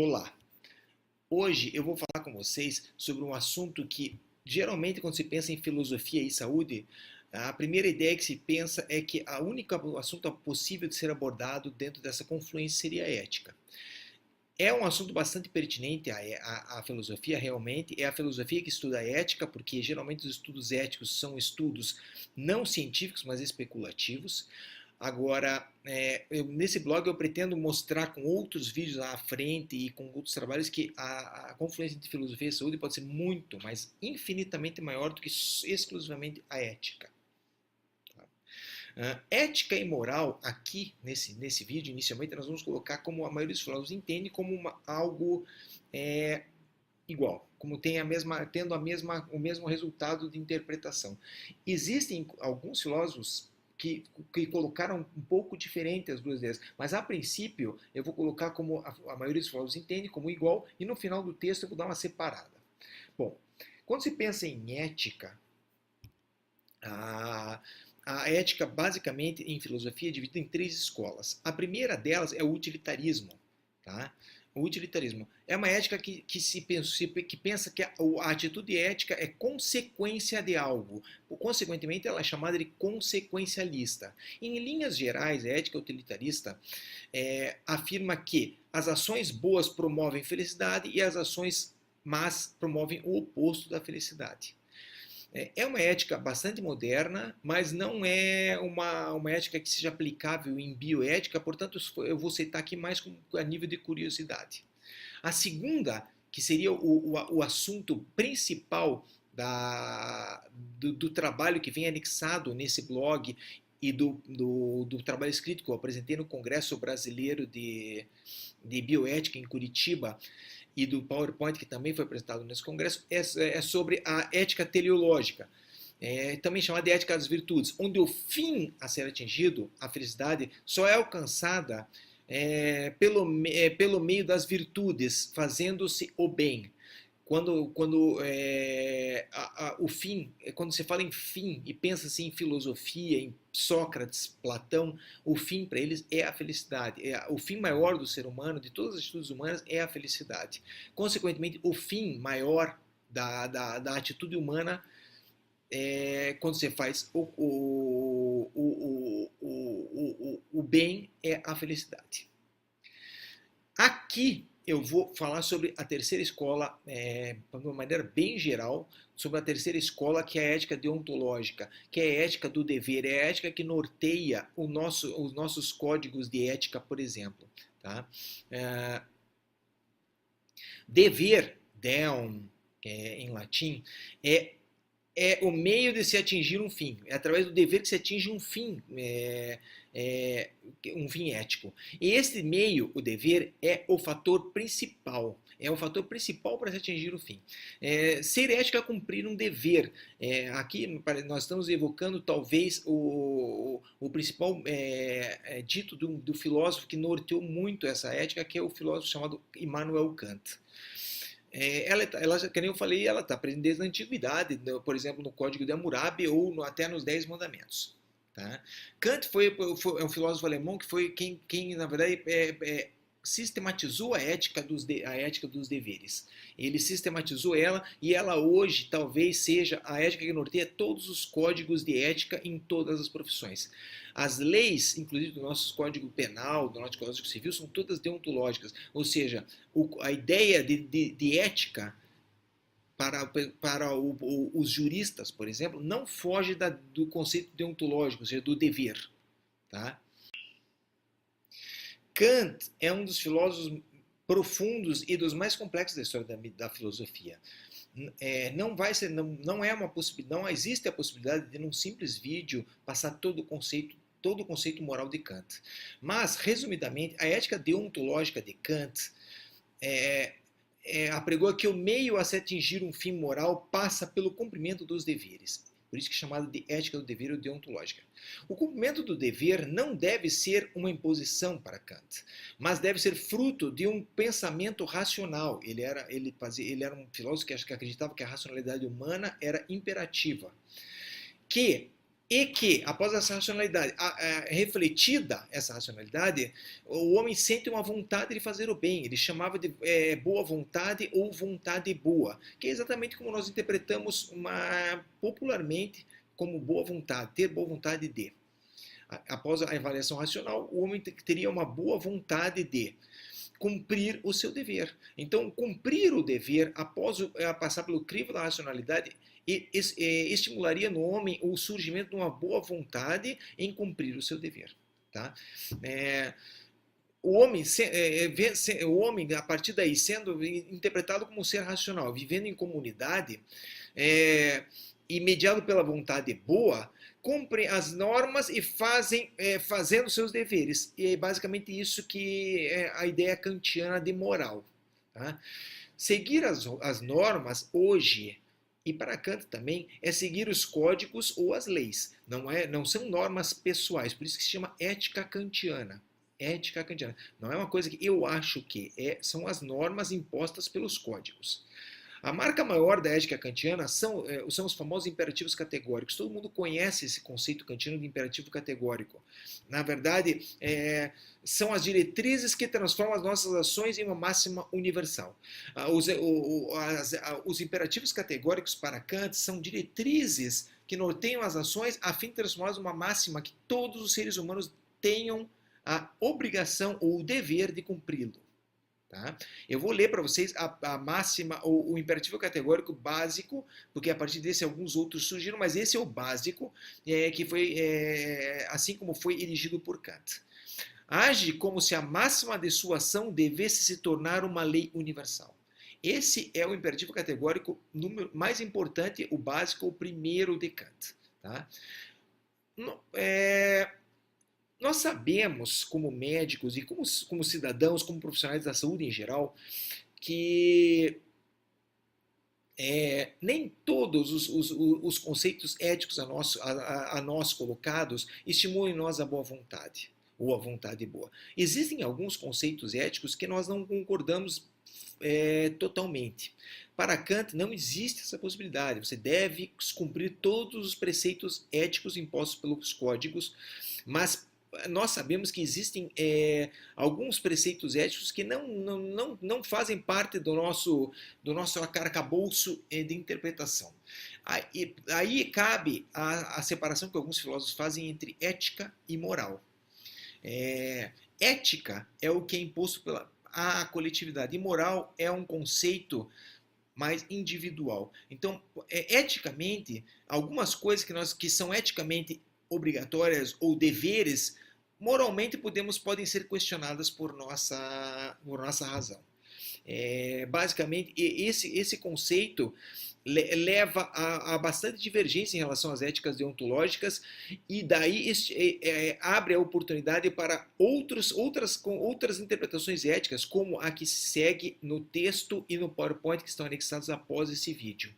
Olá! Hoje eu vou falar com vocês sobre um assunto que, geralmente, quando se pensa em filosofia e saúde, a primeira ideia que se pensa é que o assunto possível de ser abordado dentro dessa confluência seria a ética. É um assunto bastante pertinente à filosofia, realmente. É a filosofia que estuda a ética, porque geralmente os estudos éticos são estudos não científicos, mas especulativos. Agora, nesse blog eu pretendo mostrar com outros vídeos lá à frente e com outros trabalhos que a confluência entre filosofia e saúde pode ser muito, mas infinitamente maior do que exclusivamente a ética. Ética e moral, aqui nesse vídeo, inicialmente, nós vamos colocar como a maioria dos filósofos entende como algo igual, como tendo o mesmo resultado de interpretação. Existem alguns filósofos que colocaram um pouco diferente as duas ideias, mas a princípio eu vou colocar como a maioria dos filósofos entende, como igual, e no final do texto eu vou dar uma separada. Bom, quando se pensa em ética, a ética, basicamente, em filosofia, é dividida em três escolas. A primeira delas é o utilitarismo. Tá? O utilitarismo é uma ética que pensa que a atitude ética é consequência de algo. Consequentemente, ela é chamada de consequencialista. Em linhas gerais, a ética utilitarista afirma que as ações boas promovem felicidade e as ações más promovem o oposto da felicidade. É uma ética bastante moderna, mas não é uma ética que seja aplicável em bioética, portanto eu vou citar aqui mais a nível de curiosidade. A segunda, que seria o assunto principal do trabalho que vem anexado nesse blog e do trabalho escrito que eu apresentei no Congresso Brasileiro de Bioética em Curitiba, e do PowerPoint que também foi apresentado nesse congresso, é sobre a ética teleológica, também chamada de ética das virtudes, onde o fim a ser atingido, a felicidade, só é alcançada pelo meio das virtudes, fazendo-se o bem. O fim, quando você fala em fim e pensa assim, em filosofia, em Sócrates, Platão, o fim para eles é a felicidade. O fim maior do ser humano, de todas as atitudes humanas, é a felicidade. Consequentemente, o fim maior da atitude humana quando você faz o bem é a felicidade. Aqui eu vou falar sobre a terceira escola, de uma maneira bem geral, sobre a terceira escola, que é a ética deontológica, que é a ética do dever, é a ética que norteia os nossos códigos de ética, por exemplo. Tá? Dever, deum, em latim, é o meio de se atingir um fim. É através do dever que se atinge um fim ético. E esse meio, o dever, é o fator principal. É o fator principal para se atingir o fim. Ser ético é cumprir um dever. Aqui nós estamos evocando talvez o principal dito do filósofo que norteou muito essa ética, que é o filósofo chamado Immanuel Kant. Ela, que nem eu falei, ela está presente desde a antiguidade, por exemplo, no Código de Hammurabi ou até nos Dez Mandamentos. Tá? Kant é um filósofo alemão que foi quem na verdade, sistematizou a ética dos deveres. Ele sistematizou ela e ela hoje talvez seja a ética que norteia todos os códigos de ética em todas as profissões. As leis, inclusive do nosso Código Penal, do nosso Código Civil, são todas deontológicas, ou seja, a ideia de ética para os juristas, por exemplo, não foge do conceito deontológico, ou seja, do dever. Tá? Kant é um dos filósofos profundos e dos mais complexos da história da filosofia. Não existe a possibilidade de, num simples vídeo, passar todo o conceito moral de Kant. Mas, resumidamente, a ética deontológica de Kant apregou que o meio a se atingir um fim moral passa pelo cumprimento dos deveres. Por isso que é chamado de ética do dever ou deontológica. O cumprimento do dever não deve ser uma imposição para Kant, mas deve ser fruto de um pensamento racional. Ele era um filósofo que acreditava que a racionalidade humana era imperativa, que E que, após essa racionalidade refletida, essa racionalidade, o homem sente uma vontade de fazer o bem. Ele chamava de boa vontade ou vontade boa, que é exatamente como nós interpretamos popularmente como boa vontade, ter boa vontade de. Após a avaliação racional, o homem teria uma boa vontade de cumprir o seu dever. Então, cumprir o dever, após passar pelo crivo da racionalidade, estimularia no homem o surgimento de uma boa vontade em cumprir o seu dever. Tá? O homem, a partir daí, sendo interpretado como um ser racional, vivendo em comunidade, e mediado pela vontade boa, cumprem as normas e fazendo seus deveres. E é basicamente isso que é a ideia kantiana de moral. Tá? Seguir as normas hoje, e para Kant também, é seguir os códigos ou as leis. Não são normas pessoais, por isso que se chama ética kantiana. Ética kantiana. Não é uma coisa que eu acho que são as normas impostas pelos códigos. A marca maior da ética kantiana são os famosos imperativos categóricos. Todo mundo conhece esse conceito kantiano de imperativo categórico. Na verdade, são as diretrizes que transformam as nossas ações em uma máxima universal. Os imperativos categóricos para Kant são diretrizes que norteiam as ações a fim de transformá-las em uma máxima que todos os seres humanos tenham a obrigação ou o dever de cumpri-lo. Tá? Eu vou ler para vocês a máxima, o imperativo categórico básico, porque a partir desse alguns outros surgiram, mas esse é o básico, que foi assim como foi erigido por Kant. Age como se a máxima de sua ação devesse se tornar uma lei universal. Esse é o imperativo categórico mais importante, o básico, o primeiro de Kant. Tá? Nós sabemos, como médicos e como cidadãos, como profissionais da saúde em geral, que nem todos os conceitos éticos a nós colocados estimulam em nós a boa vontade ou a vontade boa. Existem alguns conceitos éticos que nós não concordamos totalmente. Para Kant não existe essa possibilidade. Você deve cumprir todos os preceitos éticos impostos pelos códigos, mas nós sabemos que existem alguns preceitos éticos que não fazem parte do nosso arcabouço de interpretação. Aí cabe a separação que alguns filósofos fazem entre ética e moral. Ética é o que é imposto pela coletividade, e moral é um conceito mais individual. Então, eticamente, algumas coisas que são eticamente obrigatórias ou deveres, moralmente podem ser questionadas por nossa razão. Basicamente, esse conceito leva a bastante divergência em relação às éticas deontológicas, e daí abre a oportunidade para outras interpretações éticas, como a que segue no texto e no PowerPoint que estão anexados após esse vídeo,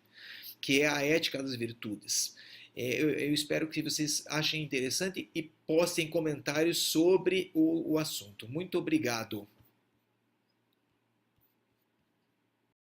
que é a ética das virtudes. Eu espero que vocês achem interessante e postem comentários sobre o assunto. Muito obrigado.